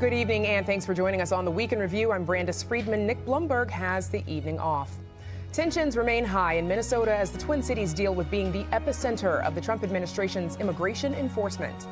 Good evening, and thanks for joining us on the Week in Review. I'm Brandis Friedman. Nick Blumberg has the evening off. Tensions remain high in Minnesota as the Twin Cities deal with being the epicenter of the Trump administration's immigration enforcement.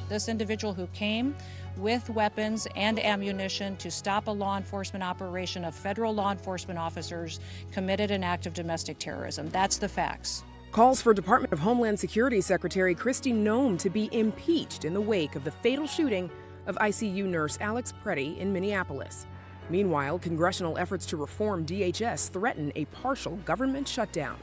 This individual who came with weapons and ammunition to stop a law enforcement operation of federal law enforcement officers committed an act of domestic terrorism. That's the facts. Calls for Department of Homeland Security Secretary Kristi Noem to be impeached in the wake of the fatal shooting of ICU nurse Alex Pretti in Minneapolis. Meanwhile, congressional efforts to reform DHS threaten a partial government shutdown.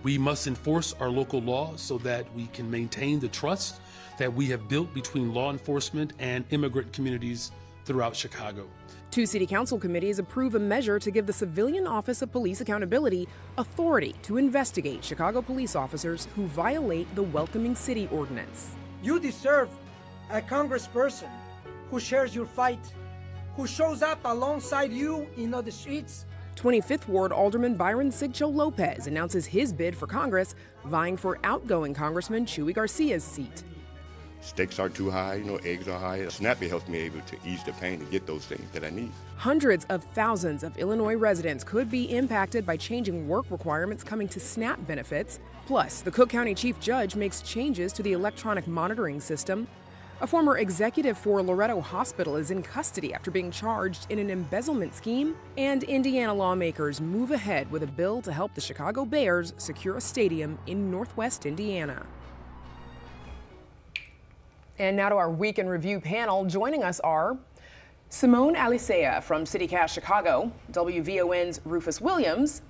We must enforce our local law so that we can maintain the trust that we have built between law enforcement and immigrant communities throughout Chicago. Two city council committees approve a measure to give the Civilian Office of Police Accountability authority to investigate Chicago police officers who violate the Welcoming City Ordinance. You deserve a congressperson who shares your fight, who shows up alongside you in the streets. 25th Ward Alderman Byron Sigcho-Lopez announces his bid for Congress, vying for outgoing Congressman Chuy Garcia's seat. Stakes are too high, eggs are high. Snappy helps me able to ease the pain and get those things that I need. Hundreds of thousands of Illinois residents could be impacted by changing work requirements coming to SNAP benefits. Plus, the Cook County Chief Judge makes changes to the electronic monitoring system. A former executive for Loretto Hospital is in custody after being charged in an embezzlement scheme. And Indiana lawmakers move ahead with a bill to help the Chicago Bears secure a stadium in Northwest Indiana. And now to our Week in Review panel. Joining us are Simone Alicea from CityCast Chicago, WVON's Rufus Williams,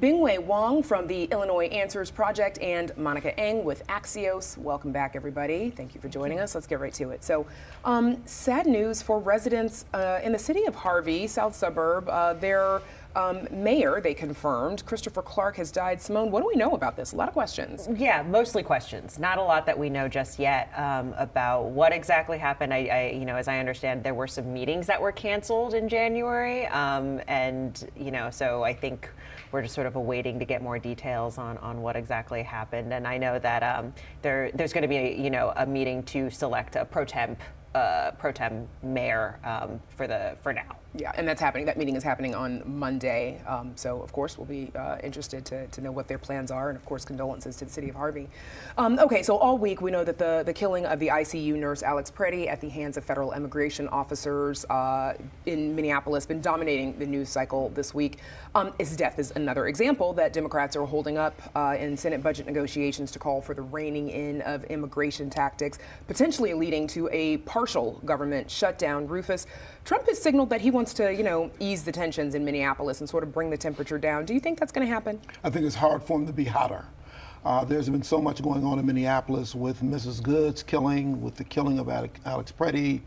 Bingwei Wong from the Illinois Answers Project, and Monica Eng with Axios. Welcome back, everybody. Thank you for joining us. Let's get right to it. So, sad news for residents in the city of Harvey, south suburb. Their mayor, they confirmed, Christopher Clark, has died. Simone, what do we know about this? A lot of questions. Yeah, mostly questions. Not a lot that we know just yet about what exactly happened. As I understand, there were some meetings that were canceled in January, so I think we're just sort of awaiting to get more details on what exactly happened. And I know that there's going to be a meeting to select a pro tem mayor for now. Yeah, and that's happening. That meeting is happening on Monday. So, of course, we'll be interested to know what their plans are. And, of course, condolences to the city of Harvey. Okay, so all week we know that the killing of the ICU nurse Alex Pretti at the hands of federal immigration officers in Minneapolis been dominating the news cycle this week. His death is another example that Democrats are holding up in Senate budget negotiations to call for the reining in of immigration tactics, potentially leading to a partial government shutdown. Rufus, Trump has signaled that he wants to, ease the tensions in Minneapolis and sort of bring the temperature down. Do you think that's going to happen? I think it's hard for him to be hotter. There's been so much going on in Minneapolis with Mrs. Good's killing, with the killing of Alex Pretti,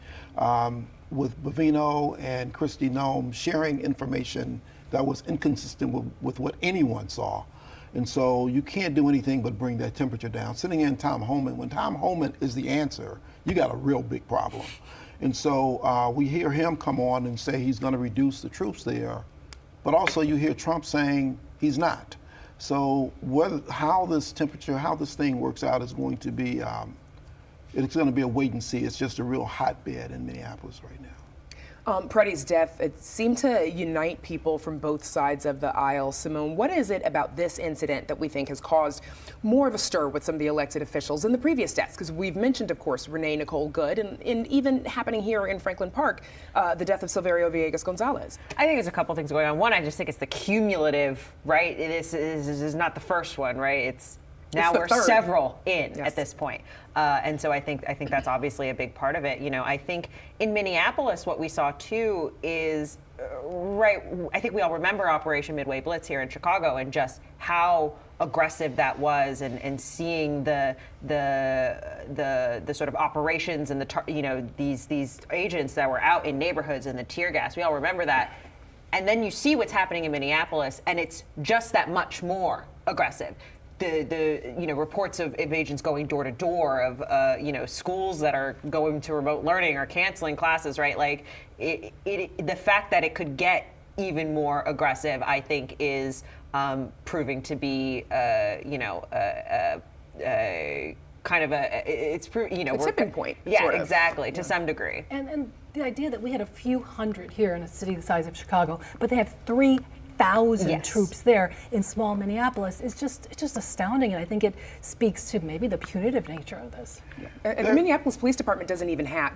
with Bovino and Kristi Noem sharing information that was inconsistent with what anyone saw. And so you can't do anything but bring that temperature down. Sitting in Tom Homan, when Tom Homan is the answer, you got a real big problem. And so we hear him come on and say he's going to reduce the troops there, but also you hear Trump saying he's not. So how this thing works out is going to be, it's going to be a wait and see. It's just a real hotbed in Minneapolis right now. Pretti's death, it seemed to unite people from both sides of the aisle. Simone, what is it about this incident that we think has caused more of a stir with some of the elected officials than the previous deaths? Because we've mentioned, of course, Renee Nicole Good, and even happening here in Franklin Park, the death of Silverio Villegas Gonzalez. I think there's a couple things going on. One, I just think it's the cumulative, right? This is not the first one, right? Now we're several in at this point. And so I think that's obviously a big part of it. I think in Minneapolis, what we saw too is, I think we all remember Operation Midway Blitz here in Chicago and just how aggressive that was, and seeing the sort of operations and these agents that were out in neighborhoods and the tear gas. We all remember that. And then you see what's happening in Minneapolis, and it's just that much more aggressive. The reports of agents going door to door, of schools that are going to remote learning or canceling classes, right? Like the fact that it could get even more aggressive, I think, is proving to be kind of a tipping point. Yeah, sort of. exactly, to some degree. And the idea that we had a few hundred here in a city the size of Chicago, but they have 3,000 troops there in small Minneapolis is it's just astounding, and I think it speaks to maybe the punitive nature of this. And the Minneapolis Police Department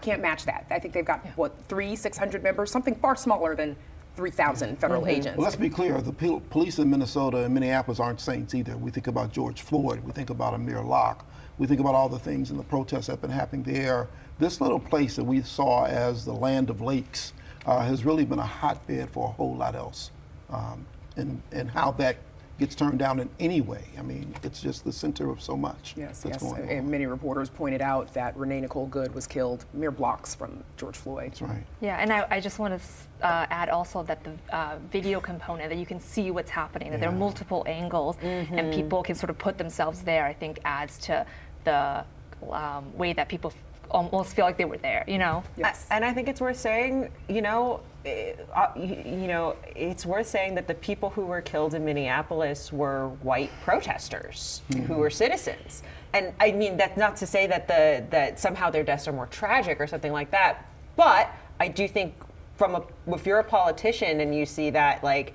can't match that. I think they've got 600 members, something far smaller than 3,000 federal agents. Well, let's be clear, the police in Minnesota and Minneapolis aren't saints either. We think about George Floyd, we think about Amir Locke, we think about all the things and the protests that have been happening there. This little place that we saw as the land of lakes has really been a hotbed for a whole lot else. And how that gets turned down in any way. I mean, it's just the center of so much. Yes. Going on. And many reporters pointed out that Renee Nicole Good was killed mere blocks from George Floyd. That's right. Yeah, and I just want to add also that the video component, that you can see what's happening, that there are multiple angles, and people can sort of put themselves there, I think adds to the way that people almost feel like they were there, Yes. And I think it's worth saying, it's worth saying that the people who were killed in Minneapolis were white protesters who were citizens. And I mean, that's not to say that that somehow their deaths are more tragic or something like that. But I do think if you're a politician and you see that, like,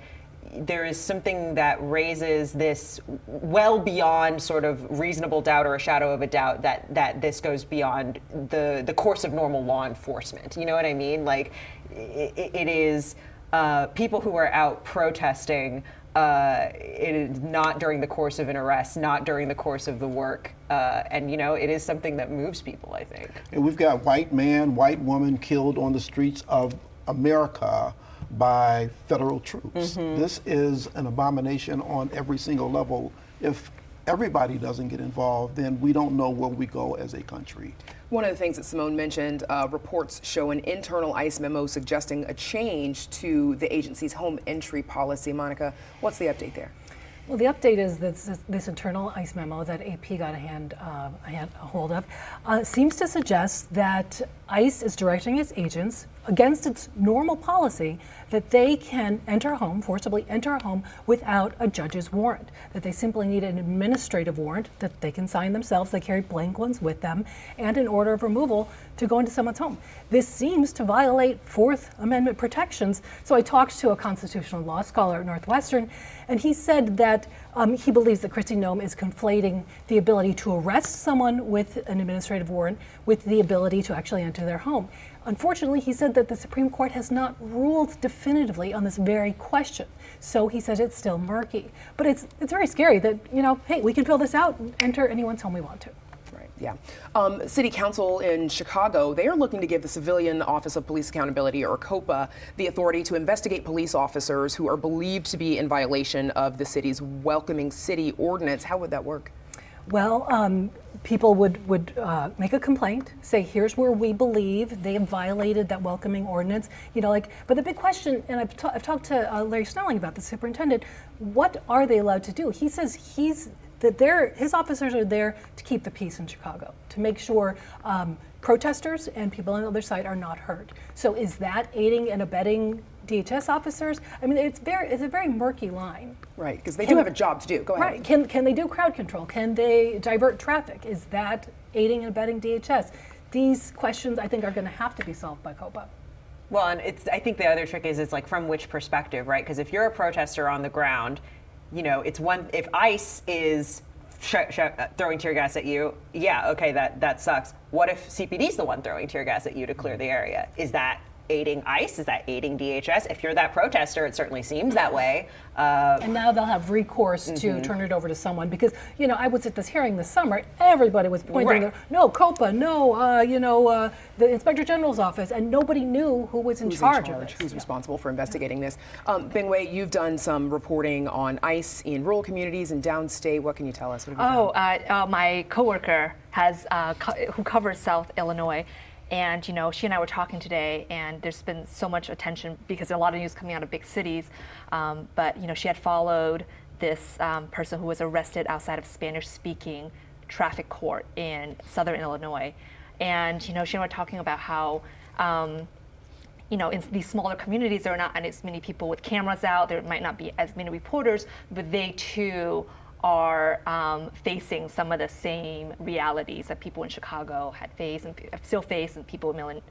there is something that raises this well beyond sort of reasonable doubt or a shadow of a doubt that this goes beyond the course of normal law enforcement. You know what I mean? Like, it is people who are out protesting. It is not during the course of an arrest, not during the course of the work. And, it is something that moves people, I think. And we've got white man, white woman killed on the streets of America by federal troops. This is an abomination on every single level. If everybody doesn't get involved, then we don't know where we go as a country. One of the things that Simone mentioned, reports show an internal ICE memo suggesting a change to the agency's home entry policy. Monica, what's the update there? Well, the update is that this internal ICE memo that AP got a hold of seems to suggest that ICE is directing its agents against its normal policy that they can forcibly enter a home without a judge's warrant, that they simply need an administrative warrant that they can sign themselves, they carry blank ones with them, and an order of removal to go into someone's home. This seems to violate Fourth Amendment protections. So I talked to a constitutional law scholar at Northwestern, and he said that he believes that Kristi Noem is conflating the ability to arrest someone with an administrative warrant with the ability to actually enter their home. Unfortunately, he said that the Supreme Court has not ruled definitively on this very question. So he says it's still murky. But it's very scary that, hey, we can fill this out and enter anyone's home we want to. Right, yeah. City Council in Chicago, they are looking to give the Civilian Office of Police Accountability, or COPA, the authority to investigate police officers who are believed to be in violation of the city's Welcoming City ordinance. How would that work? Well, people would make a complaint, say, here's where we believe they have violated that welcoming ordinance. But the big question, and I've talked to Larry Snelling about the superintendent, what are they allowed to do? He says his officers are there to keep the peace in Chicago, to make sure protesters and people on the other side are not hurt. So is that aiding and abetting DHS officers? I mean, it's a very murky line. Right, because they do have a job to do. Go ahead. Right. Can they do crowd control? Can they divert traffic? Is that aiding and abetting DHS? These questions, I think, are going to have to be solved by COPA. Well, and I think the other trick is it's like from which perspective, right? Because if you're a protester on the ground, it's one. If ICE is throwing tear gas at you, yeah, okay, that sucks. What if CPD's the one throwing tear gas at you to clear the area? Is that aiding ICE? Is that aiding DHS? If you're that protester, it certainly seems that way. And now they'll have recourse to turn it over to someone, because, I was at this hearing this summer, everybody was pointing, right. No, COPA, no, the Inspector General's office, and nobody knew who was in charge of this. Who's responsible for investigating this. Bingwei, you've done some reporting on ICE in rural communities and downstate. What can you tell us? What have you found? My coworker who covers South Illinois. And, she and I were talking today, and there's been so much attention because there's a lot of news coming out of big cities. But, she had followed this person who was arrested outside of Spanish-speaking traffic court in Southern Illinois. And, she and I were talking about how, in these smaller communities, there are not as many people with cameras out. There might not be as many reporters, but they, too, are facing some of the same realities that people in Chicago had faced and still face, and people in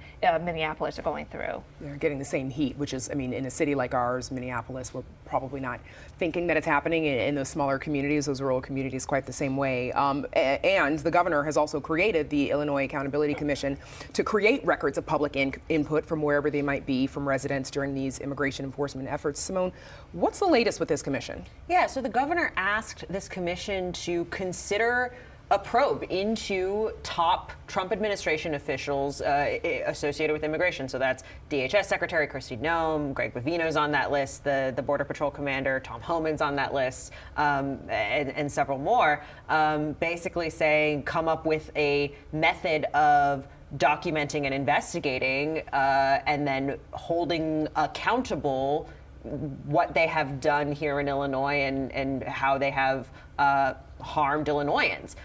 Minneapolis are going through. They're getting the same heat, which is, I mean, in a city like ours, Minneapolis, we're probably not thinking that it's happening in those smaller communities, those rural communities, quite the same way. And the governor has also created the Illinois Accountability Commission to create records of public input from wherever they might be from residents during these immigration enforcement efforts. Simone, what's the latest with this commission? Yeah, so the governor asked this commission to consider a probe into top Trump administration officials associated with immigration. So that's DHS Secretary Kristi Noem, Greg Bovino's on that list, the Border Patrol Commander, Tom Homan's on that list, and several more, basically saying come up with a method of documenting and investigating and then holding accountable what they have done here in Illinois and how they have harmed Illinoisans.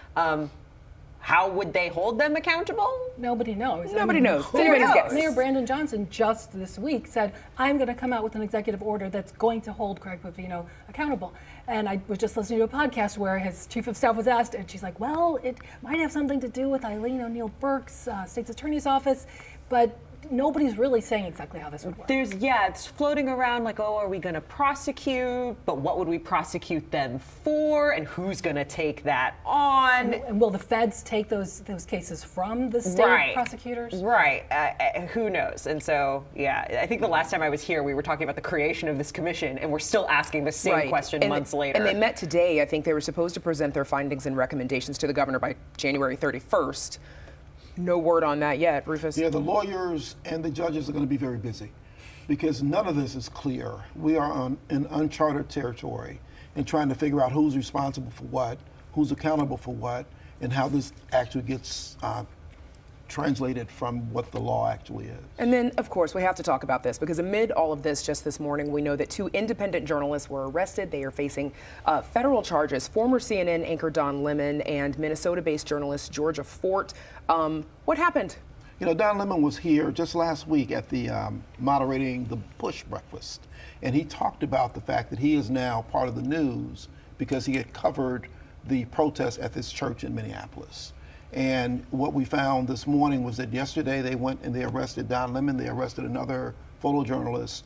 How would they hold them accountable? Nobody knows. Nobody knows. It's anybody's guess. Mayor Brandon Johnson just this week said, I'm going to come out with an executive order that's going to hold Greg Bovino accountable. And I was just listening to a podcast where his chief of staff was asked, and she's like, well, it might have something to do with Eileen O'Neill Burke's state's attorney's office, but nobody's really saying exactly how this would work. It's floating around like, oh, are we going to prosecute? But what would we prosecute them for? And who's going to take that on? And will the feds take those cases from the state prosecutors? Right. Who knows? And so, I think the last time I was here, we were talking about the creation of this commission, and we're still asking the same question months later. And they met today. I think they were supposed to present their findings and recommendations to the governor by January 31st. No word on that yet, Rufus. Yeah, the lawyers and the judges are going to be very busy because none of this is clear. We are in uncharted territory and trying to figure out who's responsible for what, who's accountable for what, and how this actually gets translated from what the law actually is. And then, of course, we have to talk about this because amid all of this, just this morning, we know that 2 independent journalists were arrested. They are facing federal charges. Former CNN anchor Don Lemon and Minnesota-based journalist Georgia Fort. What happened? You know, Don Lemon was here just last week at the moderating the Bush breakfast, and he talked about the fact that he is now part of the news because he had covered the protest at this church in Minneapolis. And what we found this morning was that yesterday they went and they arrested Don Lemon. They arrested another photojournalist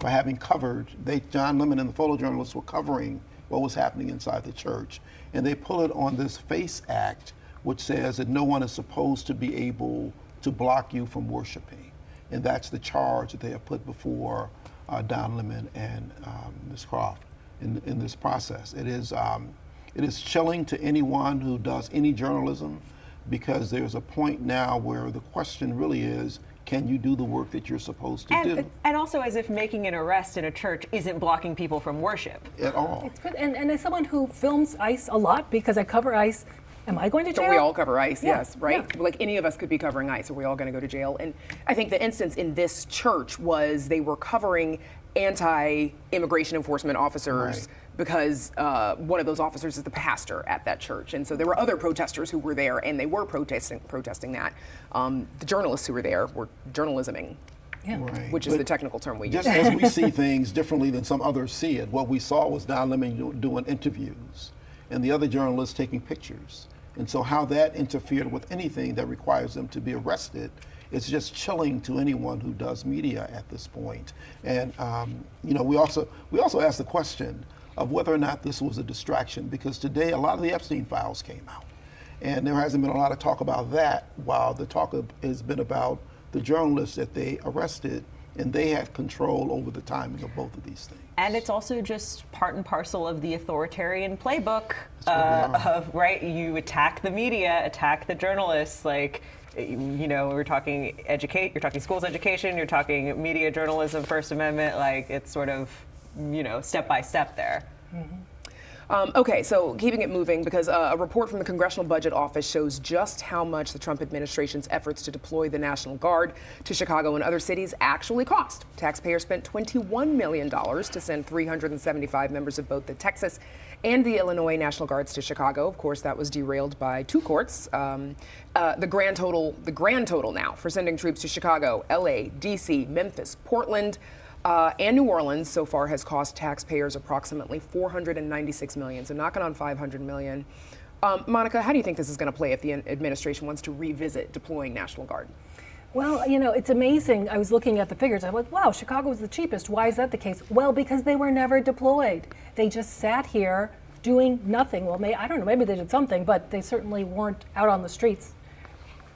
for having covered. John Lemon and the photojournalists were covering what was happening inside the church. And they pull it on this FACE Act, which says that no one is supposed to be able to block you from worshiping. And that's the charge that they have put before Don Lemon and Ms. Croft in this process. It is chilling to anyone who does any journalism, because there's a point now where the question really is, can you do the work that you're supposed to do? And also as if making an arrest in a church isn't blocking people from worship. At all. It's good. And as someone who films ICE a lot, because I cover ICE, am I going to jail? Don't we all cover ICE? Yeah. Yes, right? Yeah. Like any of us could be covering ICE. Are we all going to go to jail? And I think the instance in this church was they were covering anti-immigration enforcement officers because one of those officers is the pastor at that church. And so there were other protesters who were there, and they were protesting that. The journalists who were there were journalisming, which is the technical term we use. Just as we see things differently than some others see it, what we saw was Don Lemon doing interviews and the other journalists taking pictures. And so how that interfered with anything that requires them to be arrested, it's just chilling to anyone who does media at this point. And you know, we also asked the question of whether or not this was a distraction, because today a lot of the Epstein files came out, and there hasn't been a lot of talk about that, while the talk has been about the journalists that they arrested, and they had control over the timing of both of these things. And it's also just part and parcel of the authoritarian playbook you attack the media, attack the journalists, like, you know, we're talking you're talking schools education, you're talking media journalism, First Amendment, like it's sort of, you know, step by step there. Okay, so keeping it moving, because a report from the Congressional Budget Office shows just how much the Trump administration's efforts to deploy the National Guard to Chicago and other cities actually cost. Taxpayers spent $21 million to send 375 members of both the Texas and the Illinois National Guards to Chicago. Of course, that was derailed by 2 courts. The grand total now for sending troops to Chicago, LA, DC, Memphis, Portland, And New Orleans so far has cost taxpayers approximately $496 million, so knocking on $500 million. Monica, how do you think this is going to play if the administration wants to revisit deploying National Guard? Well, you know, it's amazing. I was looking at the figures. I'm like, wow, Chicago was the cheapest. Why is that the case? Well, because they were never deployed. They just sat here doing nothing. Well, I don't know, maybe they did something, but they certainly weren't out on the streets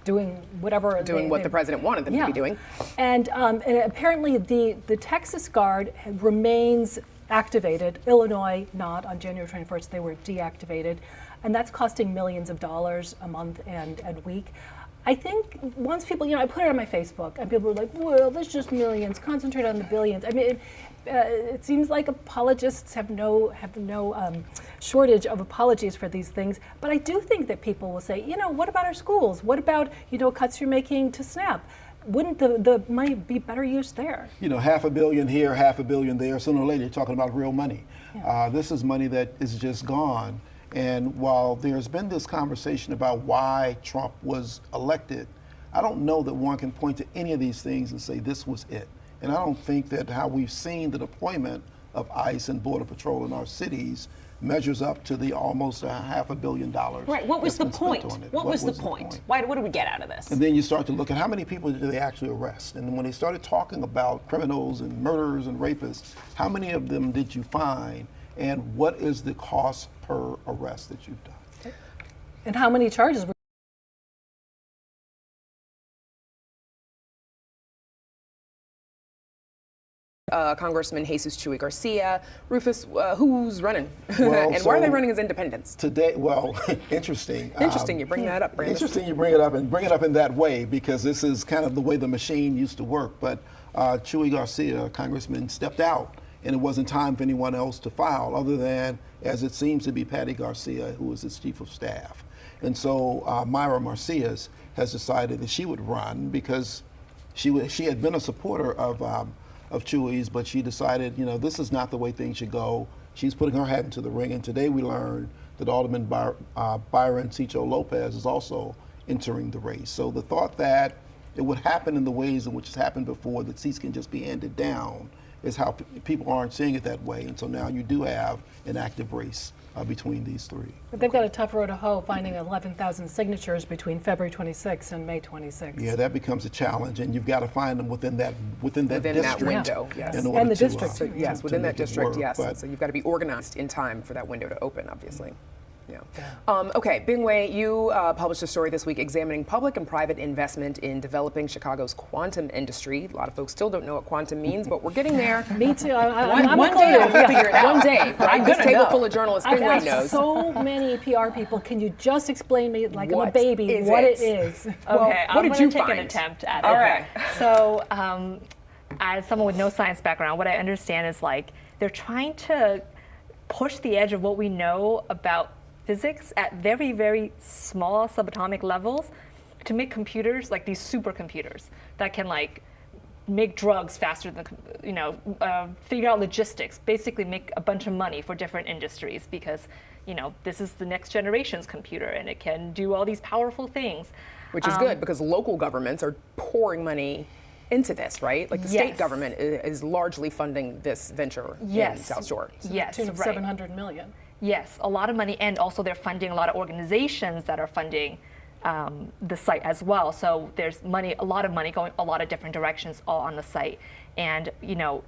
doing whatever. Doing what the president wanted them to be doing. And apparently the Texas Guard remains activated. Illinois not. On January 21st, they were deactivated. And that's costing millions of dollars a month and week. I think once people, I put it on my Facebook, and people were like, well, there's just millions, concentrate on the billions. I mean, it seems like apologists have no shortage of apologies for these things. But I do think that people will say, what about our schools? What about, cuts you're making to SNAP? Wouldn't the money be better used there? $500 million here, $500 million there. Sooner or later, you're talking about real money. Yeah. This is money that is just gone. And while there's been this conversation about why Trump was elected, I don't know that one can point to any of these things and say this was it. And I don't think that how we've seen the deployment of ICE and Border Patrol in our cities measures up to the almost $500 million. Right. What was the point? What was the point? What did we get out of this? And then you start to look at how many people did they actually arrest? And when they started talking about criminals and murderers and rapists, how many of them did you find? And what is the cost per arrest that you've done? And how many charges were Congressman Jesús Chuy García. Rufus, who's running? Well, and why are they running as independents? Today, well, interesting. Interesting you bring that up, Brandon. Interesting you bring it up and bring it up in that way, because this is kind of the way the machine used to work. But Chuy García, Congressman, stepped out, and it wasn't time for anyone else to file other than, as it seems to be, Patty Garcia, who was his chief of staff. And so Myra Marcias has decided that she would run because she had been a supporter of Chuy's, but she decided, this is not the way things should go. She's putting her hat into the ring, and today we learned that Alderman Byron Sigcho-Lopez is also entering the race. So the thought that it would happen in the ways in which it's happened before, that seats can just be handed down, is how people aren't seeing it that way. And so now you do have an active race between these three. But they've got a tough road to hoe, finding 11,000 signatures between February 26th and May 26th. Yeah, that becomes a challenge, and you've got to find them within that district, that window. Yes, and the district. Yes, within that district. Yes, but, so you've got to be organized in time for that window to open, obviously. Yeah. Okay, Bing-Wei, you published a story this week examining public and private investment in developing Chicago's quantum industry. A lot of folks still don't know what quantum means, but we're getting there. Me too. One day we'll figure it out. One day, right? This table full of journalists, Bing-Wei knows. So many PR people. Can you just explain me, like I'm a What baby, is what it? it is? Okay, what did you take find? an attempt at it. All right. So, as someone with no science background, what I understand is like they're trying to push the edge of what we know about physics at very, very small subatomic levels to make computers like these supercomputers that can like make drugs faster than, figure out logistics, basically make a bunch of money for different industries because, this is the next generation's computer and it can do all these powerful things. Which is good because local governments are pouring money into this, right? Like the state government is largely funding this venture in South Shore. Yes, right. $700 million. Yes, a lot of money, and also they're funding a lot of organizations that are funding the site as well. So there's a lot of money going a lot of different directions all on the site. And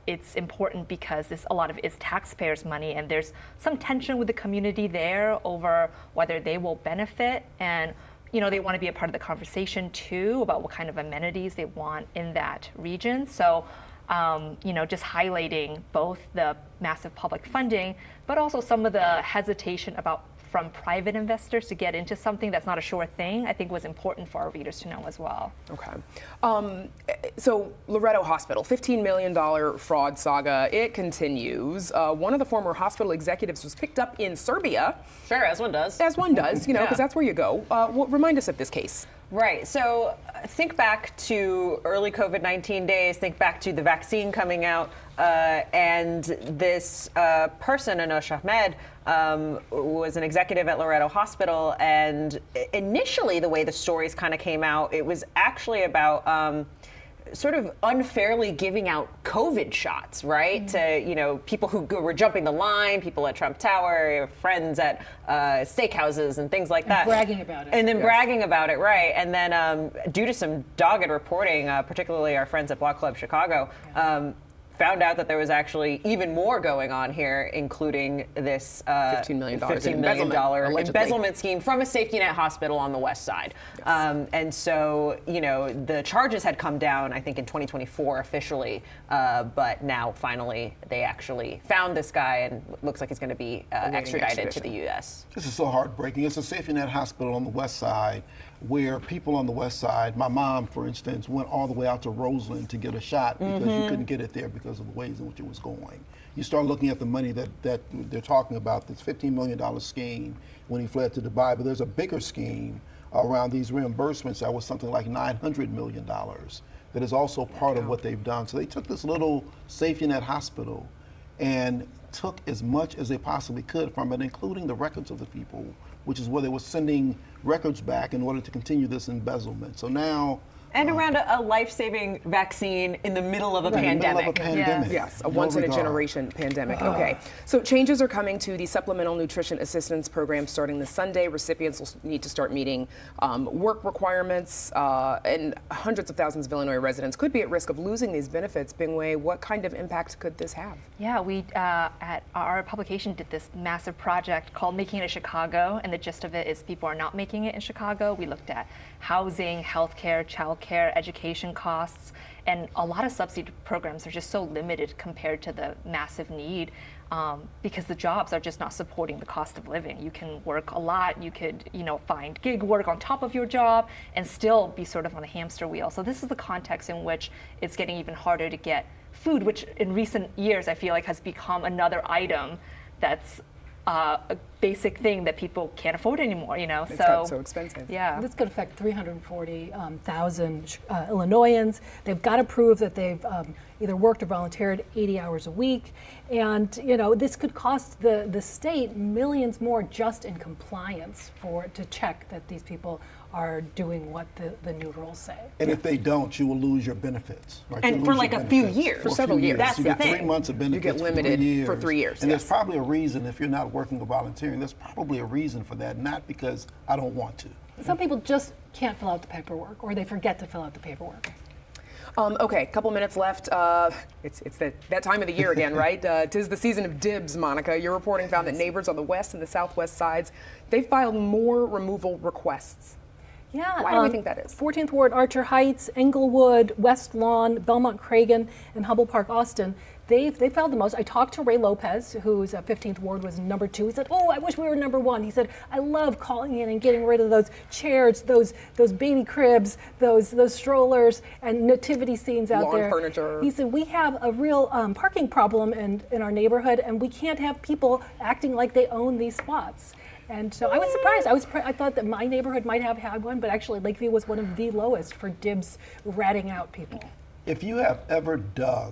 it's important because a lot of it is taxpayers' money, and there's some tension with the community there over whether they will benefit, and they want to be a part of the conversation too about what kind of amenities they want in that region. So just highlighting both the massive public funding, but also some of the hesitation from private investors to get into something that's not a sure thing, I think was important for our readers to know as well. Okay. So Loretto Hospital, $15 million fraud saga, it continues. One of the former hospital executives was picked up in Serbia. Sure, as one does. As one does, because that's where you go. Remind us of this case. Right. So think back to early COVID-19 days, think back to the vaccine coming out, and this person, Anosh Ahmed, was an executive at Loretto Hospital. And initially, the way the stories kind of came out, it was actually about sort of unfairly giving out COVID shots, right? To, people who were jumping the line, people at Trump Tower, friends at steakhouses and things like that. Bragging about it. And then bragging about it, right. And then due to some dogged reporting, particularly our friends at Block Club Chicago, found out that there was actually even more going on here, including this $15 million embezzlement scheme from a safety net hospital on the West Side. Yes. And so, the charges had come down, I think, in 2024 officially, but now finally they actually found this guy, and looks like he's going to be extradited to the U.S. This is so heartbreaking. It's a safety net hospital on the West Side, where people on the West Side, my mom, for instance, went all the way out to Roseland to get a shot because you couldn't get it there because of the ways in which it was going. You start looking at the money that they're talking about, this $15 million scheme when he fled to Dubai, but there's a bigger scheme around these reimbursements that was something like $900 million that is also part of what they've done. So they took this little safety net hospital and took as much as they possibly could from it, including the records of the people, which is where they were sending records back in order to continue this embezzlement. So now... And around a life-saving vaccine in the middle of a pandemic. Yes, a once-in-a-generation pandemic. Okay, so changes are coming to the Supplemental Nutrition Assistance Program starting this Sunday. Recipients will need to start meeting work requirements, and hundreds of thousands of Illinois residents could be at risk of losing these benefits. Bingwei, what kind of impact could this have? Yeah, we at our publication did this massive project called Making It in Chicago, and the gist of it is people are not making it in Chicago. We looked at housing, healthcare, childcare, education costs, and a lot of subsidy programs are just so limited compared to the massive need because the jobs are just not supporting the cost of living. You can work a lot, you could find gig work on top of your job and still be sort of on a hamster wheel. So this is the context in which it's getting even harder to get food, which in recent years I feel like has become another item that's a basic thing that people can't afford anymore, It's gotten so expensive. Yeah. This could affect 340,000 Illinoisans. They've got to prove that they've either worked or volunteered 80 hours a week. And, this could cost the state millions more just in compliance to check that these people are doing what the new rules say. And if they don't, you will lose your benefits. Right? And for like a few years. For several years. That's you the get thing. 3 months of benefits. You get limited for 3 years. And there's probably a reason, if you're not working or volunteering, there's probably a reason for that, not because I don't want to. Some people just can't fill out the paperwork, or they forget to fill out the paperwork. Okay, couple minutes left. It's that time of the year again, right? 'Tis the season of Dibs, Monica. Your reporting found that neighbors on the west and the southwest sides, they filed more removal requests. Yeah. Why do we think that is? 14th Ward, Archer Heights, Englewood, West Lawn, Belmont Cragen, and Humboldt Park, Austin. They filed the most. I talked to Ray Lopez, whose 15th Ward was number 2. He said, "Oh, I wish we were number 1." He said, "I love calling in and getting rid of those chairs, those baby cribs, those strollers, and nativity scenes out there." Lawn furniture. He said, "We have a real parking problem in our neighborhood, and we can't have people acting like they own these spots." And so I was surprised. I thought that my neighborhood might have had one, but actually Lakeview was one of the lowest for Dibs ratting out people. If you have ever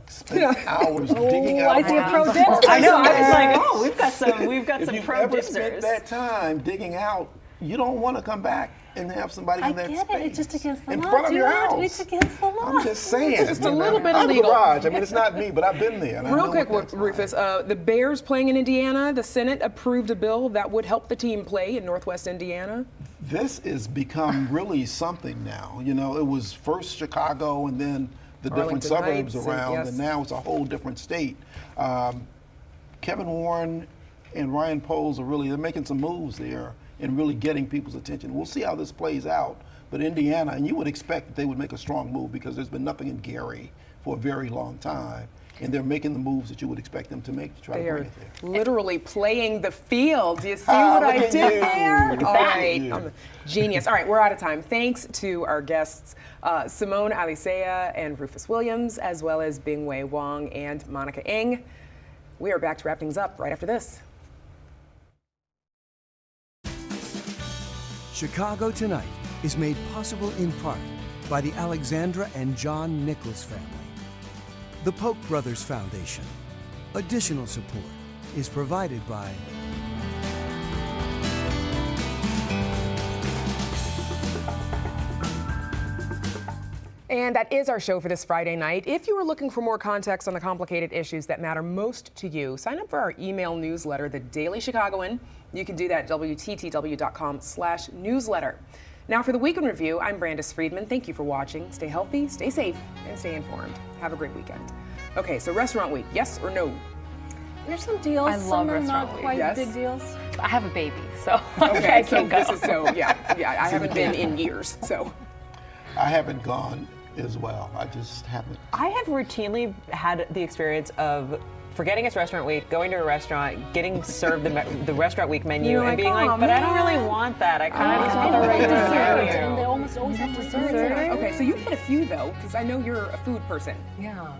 spent hours digging out. I see a pro Dibs. I know. I was like, oh, we've got some pro If you've ever Dibsers. spent that time digging out, you don't want to come back and have somebody in that space. I get it. It's just against the law. In front of your house. It's against the law. I'm just saying. It's just a little bit I have a illegal. garage. I mean, it's not me, but I've been there. And I Real know quick, what that's Rufus, like. the Bears playing in Indiana, the Senate approved a bill that would help the team play in Northwest Indiana. This has become really something now. It was first Chicago and then the different Arlington suburbs Heights, around, yes. and now it's a whole different state. Kevin Warren and Ryan Poles they're making some moves there and really getting people's attention. We'll see how this plays out. But Indiana, and you would expect that they would make a strong move because there's been nothing in Gary for a very long time. And they're making the moves that you would expect them to make to try to bring it there. Literally playing the field. Do you see what I did there? All right. I'm a genius. All right, we're out of time. Thanks to our guests, Simone Alicea and Rufus Williams, as well as Bingwei Wong and Monica Ng. We are back to wrap things up right after this. Chicago Tonight is made possible in part by the Alexandra and John Nichols family. The Polk Brothers Foundation. Additional support is provided by And that is our show for this Friday night. If you are looking for more context on the complicated issues that matter most to you, sign up for our email newsletter, The Daily Chicagoan. You can do that at WTTW.com/newsletter. Now for the Week in Review, I'm Brandis Friedman. Thank you for watching. Stay healthy, stay safe, and stay informed. Have a great weekend. Okay, so Restaurant Week, yes or no? There's some deals. I love some are Restaurant not Week. quite Yes. big deals. I have a baby, so Okay, I so can't go. this is yeah, I haven't been in years, so. I haven't gone as well. I just haven't. I have routinely had the experience of forgetting it's Restaurant Week, going to a restaurant, getting served the Restaurant Week menu, You're and like, being "Oh, like, but I don't man." really want that. I kind of just want They the regular dessert, menu. and they almost always have dessert. Okay, so you've had a few though, because I know you're a food person. Yeah.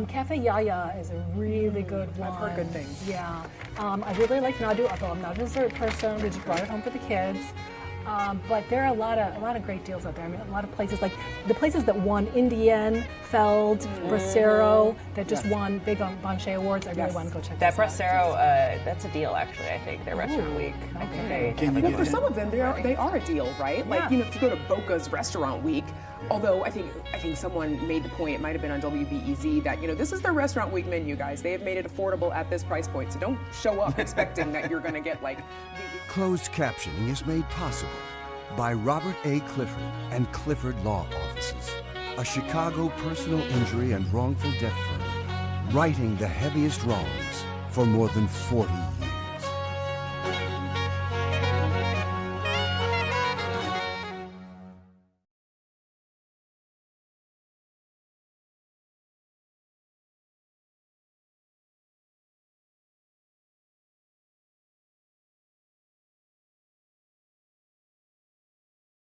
Cafe Yaya is a really good one. I've heard good things. Yeah. I really like Nadu, although I'm not a dessert person. We just brought it home for the kids. But there are a lot of great deals out there. I mean, a lot of places, like the places that won Indian, Feld, Bracero, that just won big on Banche Awards. I really want to go check That those out. Bracero, that's a deal actually, I think, their Restaurant Week. I think they Can you Well, get for in? some of them, they are a deal, right? Like, you know, if you go to Boca's Restaurant Week, although I think someone made the point, it might have been on WBEZ, that, you know, this is their Restaurant Week menu, guys. They have made it affordable at this price point, so don't show up expecting that you're going to get, like... Closed captioning is made possible by Robert A. Clifford and Clifford Law Offices, a Chicago personal injury and wrongful death firm, righting the heaviest wrongs for more than 40 years.